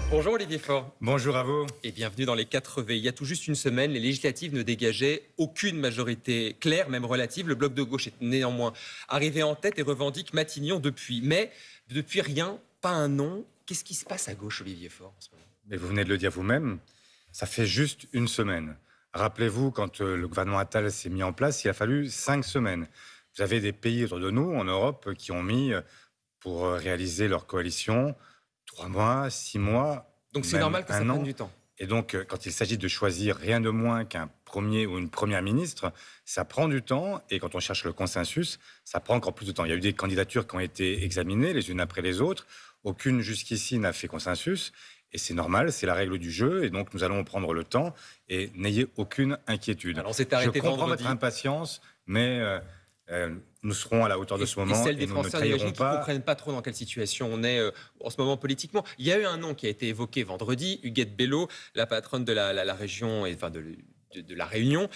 Bonjour Olivier Faure Bonjour à vous. et bienvenue dans les 4V. Il y a tout juste une semaine, les législatives ne dégageaient aucune majorité claire, même relative. Le bloc de gauche est néanmoins arrivé en tête et revendique Matignon depuis. Mais depuis rien, pas un nom. Qu'est-ce qui se passe à gauche, Olivier Faure, en ce moment? Mais vous venez de le dire vous-même, ça fait juste une semaine. Rappelez-vous, quand le gouvernement Attal s'est mis en place, il a fallu 5 semaines. Vous avez des pays autour de nous, en Europe, qui ont mis, pour réaliser leur coalition, 3 mois, 6 mois, Donc c'est même normal que ça un prenne an. du temps. Et donc, quand il s'agit de choisir rien de moins qu'un premier ou une première ministre, ça prend du temps. Et quand on cherche le consensus, ça prend encore plus de temps. Il y a eu des candidatures qui ont été examinées les unes après les autres. Aucune jusqu'ici n'a fait consensus. Et c'est normal, c'est la règle du jeu. Et donc, nous allons prendre le temps. Et n'ayez aucune inquiétude. Alors on s'est Je arrêté comprends vendredi. votre impatience, mais nous serons à la hauteur de ce Et moment celle et des nous ne Français, trahirons j'imagine, qui ne pas. comprennent pas trop dans quelle situation on est en ce moment politiquement. Il y a eu un nom qui a été évoqué vendredi, Huguette Bello, la patronne de la région, enfin de la Réunion.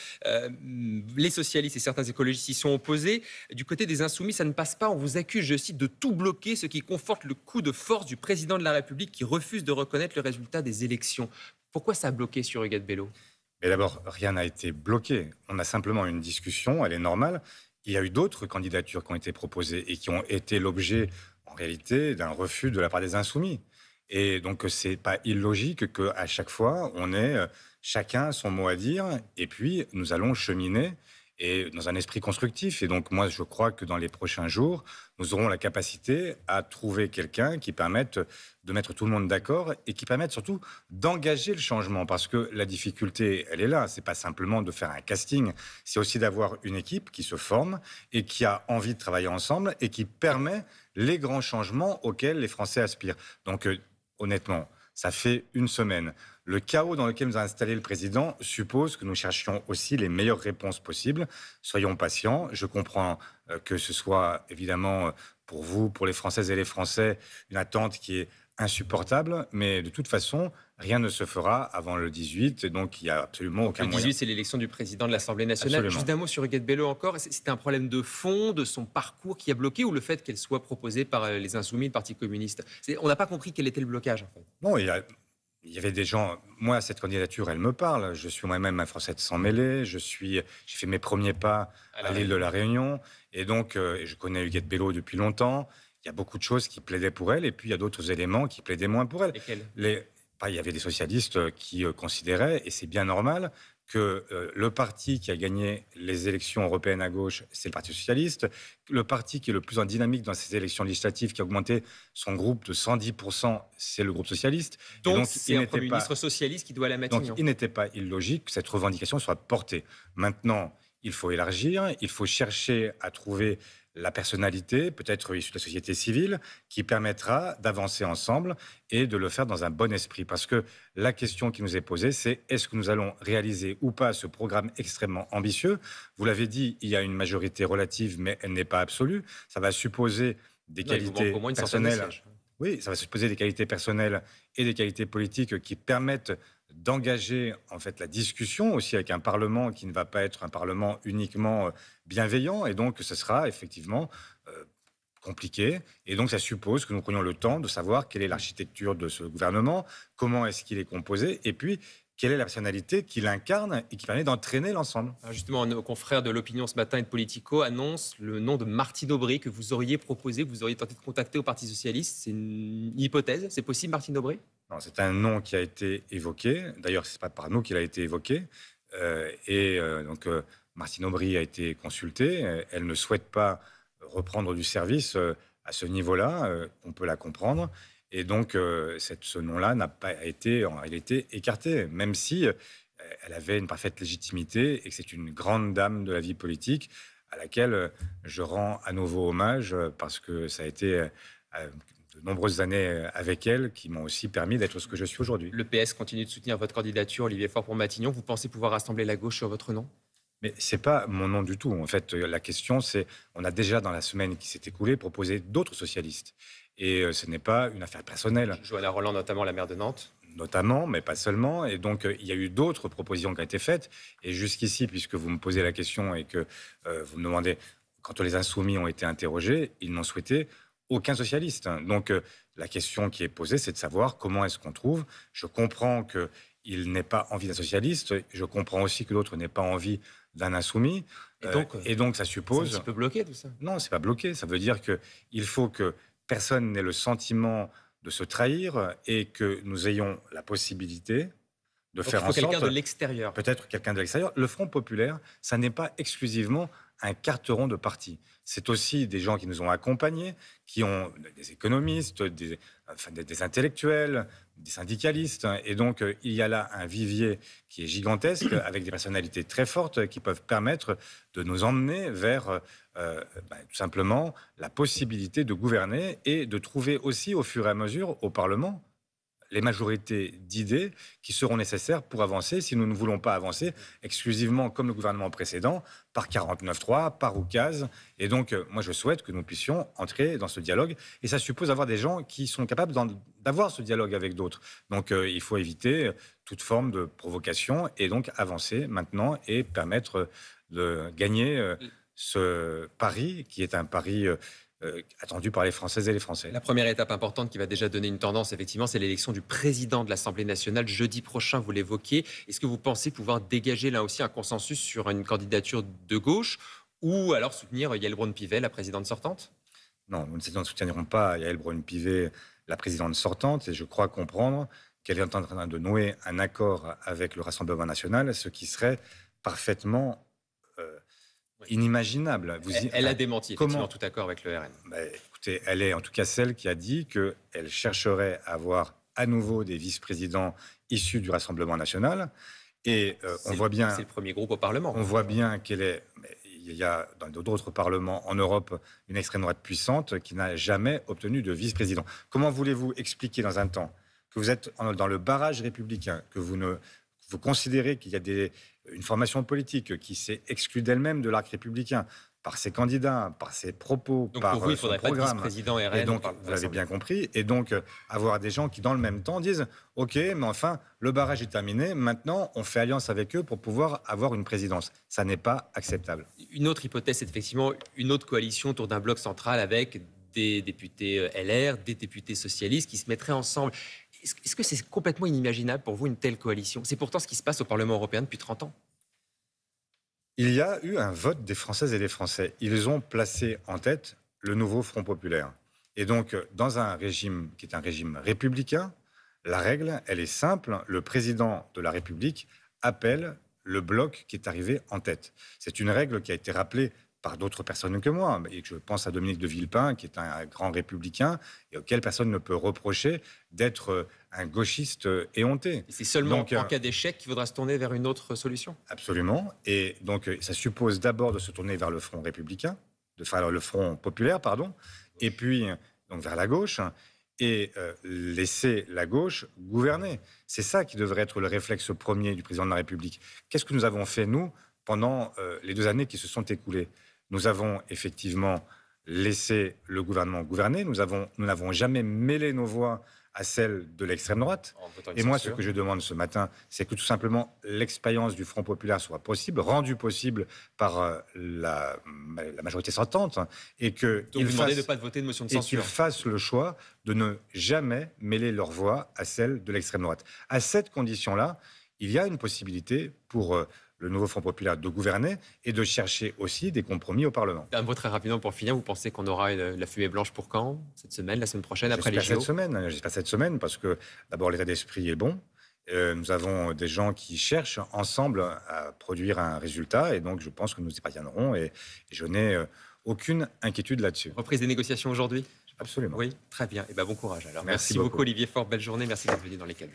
Les socialistes et certains écologistes y sont opposés. Du côté des Insoumis, ça ne passe pas. On vous accuse, je cite, de tout bloquer, ce qui conforte le coup de force du président de la République qui refuse de reconnaître le résultat des élections. Pourquoi ça a bloqué sur Huguette Bello? Mais d'abord, rien n'a été bloqué. On a simplement une discussion, elle est normale. Il y a eu d'autres candidatures qui ont été proposées et qui ont été l'objet, en réalité, d'un refus de la part des Insoumis. Et donc, c'est pas illogique qu'à chaque fois, on ait chacun son mot à dire. Et puis, nous allons cheminer et dans un esprit constructif. Et donc, moi, je crois que dans les prochains jours, nous aurons la capacité à trouver quelqu'un qui permette de mettre tout le monde d'accord et qui permette surtout d'engager le changement. Parce que la difficulté, elle est là. C'est pas simplement de faire un casting. C'est aussi d'avoir une équipe qui se forme et qui a envie de travailler ensemble et qui permet les grands changements auxquels les Français aspirent. Donc, honnêtement, ça fait une semaine. Le chaos dans lequel nous a installé le président suppose que nous cherchions aussi les meilleures réponses possibles. Soyons patients. Je comprends que ce soit évidemment pour vous, pour les Françaises et les Français, une attente qui est insupportable. Mais de toute façon, rien ne se fera avant le 18. Et donc, il n'y a absolument aucun Le moyen. 18, c'est l'élection du président de l'Assemblée nationale. Absolument. Juste d'un mot sur Huguette Bello encore. C'était un problème de fond, de son parcours qui a bloqué ou le fait qu'elle soit proposée par les Insoumis, le Parti communiste? On n'a pas compris quel était le blocage, en fait. Non, il y avait des gens. Moi, cette candidature, elle me parle. Je suis moi-même un Français de sang mêlé. J'ai fait mes premiers pas à l'île de la Réunion. Et donc, je connais Huguette Bello depuis longtemps. Il y a beaucoup de choses qui plaidaient pour elle. Et puis, il y a d'autres éléments qui plaidaient moins pour elle. Lesquels? Il y avait des socialistes qui considéraient, et c'est bien normal, que le parti qui a gagné les élections européennes à gauche, c'est le Parti socialiste. Le parti qui est le plus en dynamique dans ces élections législatives, qui a augmenté son groupe de 110%, c'est le groupe socialiste. Donc, c'est un Premier ministre socialiste qui doit aller à Matignon. Donc, il n'était pas illogique que cette revendication soit portée. Maintenant, il faut élargir, il faut chercher à trouver la personnalité, peut-être issue de la société civile, qui permettra d'avancer ensemble et de le faire dans un bon esprit. Parce que la question qui nous est posée, c'est est-ce que nous allons réaliser ou pas ce programme extrêmement ambitieux? Vous l'avez dit, il y a une majorité relative, mais elle n'est pas absolue. Ça va supposer des qualités au moins une personnelles. centaine de sièges. Oui, ça va supposer des qualités personnelles et des qualités politiques qui permettent d'engager en fait la discussion aussi avec un Parlement qui ne va pas être un Parlement uniquement bienveillant. Et donc, ce sera effectivement compliqué. Et donc, ça suppose que nous prenions le temps de savoir quelle est l'architecture de ce gouvernement, comment est-ce qu'il est composé, et puis quelle est la personnalité qu'il incarne et qui permet d'entraîner l'ensemble. Alors justement, nos confrères de l'Opinion ce matin et de Politico annoncent le nom de Martine Aubry que vous auriez proposé, que vous auriez tenté de contacter au Parti socialiste. C'est une hypothèse? C'est possible, Martine Aubry? Non, c'est un nom qui a été évoqué. D'ailleurs, ce n'est pas par nous qu'il a été évoqué. Donc, Martine Aubry a été consultée. Elle ne souhaite pas reprendre du service à ce niveau-là. On peut la comprendre. Et donc, ce nom-là n'a pas été, en réalité, écarté, même si elle avait une parfaite légitimité et que c'est une grande dame de la vie politique à laquelle je rends à nouveau hommage parce que ça a été de nombreuses années avec elle qui m'ont aussi permis d'être ce que je suis aujourd'hui. Le PS continue de soutenir votre candidature, Olivier Faure, pour Matignon. Vous pensez pouvoir rassembler la gauche sur votre nom? Mais c'est pas mon nom du tout. En fait, la question, c'est, on a déjà dans la semaine qui s'est écoulée proposé d'autres socialistes. Et ce n'est pas une affaire personnelle. Johanna Roland, notamment la maire de Nantes. Notamment, mais pas seulement. Et donc, il y a eu d'autres propositions qui ont été faites. Et jusqu'ici, puisque vous me posez la question et que vous me demandez, quand les Insoumis ont été interrogés, ils n'ont souhaité aucun socialiste. Donc la question qui est posée, c'est de savoir comment est-ce qu'on trouve. Je comprends qu'il n'ait pas envie d'un socialiste, je comprends aussi que l'autre n'ait pas envie d'un insoumis. Et donc ça c'est un suppose... petit peu bloqué tout ça. Non, c'est pas bloqué. Ça veut dire qu'il faut que personne n'ait le sentiment de se trahir et que nous ayons la possibilité de Donc il faire faut en quelqu'un sorte, de l'extérieur. peut-être quelqu'un de l'extérieur. Le Front populaire, ça n'est pas exclusivement un carteron de parti. C'est aussi des gens qui nous ont accompagnés, qui ont des économistes, des intellectuels, des syndicalistes. Et donc, il y a là un vivier qui est gigantesque, avec des personnalités très fortes qui peuvent permettre de nous emmener vers tout simplement la possibilité de gouverner et de trouver aussi, au fur et à mesure, au Parlement, les majorités d'idées qui seront nécessaires pour avancer si nous ne voulons pas avancer exclusivement comme le gouvernement précédent, par 49.3, par oukase. Et donc, moi, je souhaite que nous puissions entrer dans ce dialogue. Et ça suppose avoir des gens qui sont capables d'avoir ce dialogue avec d'autres. Donc, il faut éviter toute forme de provocation et donc avancer maintenant et permettre de gagner ce pari qui est un pari attendu par les Françaises et les Français. La première étape importante qui va déjà donner une tendance, effectivement, c'est l'élection du président de l'Assemblée nationale jeudi prochain, vous l'évoquiez. Est-ce que vous pensez pouvoir dégager là aussi un consensus sur une candidature de gauche ou alors soutenir Yaël Braun-Pivet, la présidente sortante? Non, nous ne soutiendrons pas Yaël Braun-Pivet, la présidente sortante, et je crois comprendre qu'elle est en train de nouer un accord avec le Rassemblement national, ce qui serait parfaitement inimaginable. Elle a démenti, effectivement, tout accord avec le RN. Écoutez, elle est en tout cas celle qui a dit qu'elle chercherait à avoir à nouveau des vice-présidents issus du Rassemblement national. Et on voit bien... C'est le premier groupe au Parlement. On voit bien qu'elle est... Il y a dans d'autres parlements en Europe une extrême droite puissante qui n'a jamais obtenu de vice-président. Comment voulez-vous expliquer dans un temps que vous êtes dans le barrage républicain, que vous considérez qu'il y a une formation politique qui s'est exclue d'elle-même de l'arc républicain par ses candidats, par ses propos, donc par pour vous, il ne son faudrait pas de programme. vice-président RN. Et donc, vous l'avez bien compris. Et donc, avoir des gens qui, dans le même temps, disent « Ok, mais enfin, le barrage est terminé. Maintenant, on fait alliance avec eux pour pouvoir avoir une présidence. » Ça n'est pas acceptable. Une autre hypothèse, c'est effectivement une autre coalition autour d'un bloc central avec des députés LR, des députés socialistes qui se mettraient ensemble. Est-ce que c'est complètement inimaginable pour vous, une telle coalition? C'est pourtant ce qui se passe au Parlement européen depuis 30 ans. Il y a eu un vote des Françaises et des Français. Ils ont placé en tête le nouveau Front populaire. Et donc, dans un régime qui est un régime républicain, la règle, elle est simple. Le président de la République appelle le bloc qui est arrivé en tête. C'est une règle qui a été rappelée par d'autres personnes que moi. Et je pense à Dominique de Villepin, qui est un grand républicain et auquel personne ne peut reprocher d'être un gauchiste éhonté. Et c'est seulement en cas d'échec qu'il faudra se tourner vers une autre solution? Absolument. Et donc, ça suppose d'abord de se tourner vers le Front républicain, le Front populaire, pardon, et puis donc vers la gauche, et laisser la gauche gouverner. C'est ça qui devrait être le réflexe premier du président de la République. Qu'est-ce que nous avons fait, nous, pendant les 2 années qui se sont écoulées? Nous avons effectivement laissé le gouvernement gouverner. Nous n'avons jamais mêlé nos voix à celles de l'extrême droite. Et moi, ce que je demande ce matin, c'est que tout simplement l'expérience du Front populaire soit possible, rendue possible par la majorité sortante, et que donc vous demandez de ne pas voter de motion de censure. Et qu'ils fassent le choix de ne jamais mêler leur voix à celle de l'extrême droite. À cette condition-là, il y a une possibilité pour le nouveau Front populaire de gouverner et de chercher aussi des compromis au Parlement. Un mot très rapidement pour finir. Vous pensez qu'on aura la fumée blanche pour quand? Cette semaine, la semaine prochaine, après les JO? J'espère cette semaine, parce que d'abord l'état d'esprit est bon. Nous avons des gens qui cherchent ensemble à produire un résultat, et donc je pense que nous y parviendrons, et je n'ai aucune inquiétude là-dessus. Reprise des négociations aujourd'hui? Absolument. Oui, très bien. Et bon courage alors. Merci beaucoup Olivier Faure, belle journée. Merci d'être venu dans Les Calmes.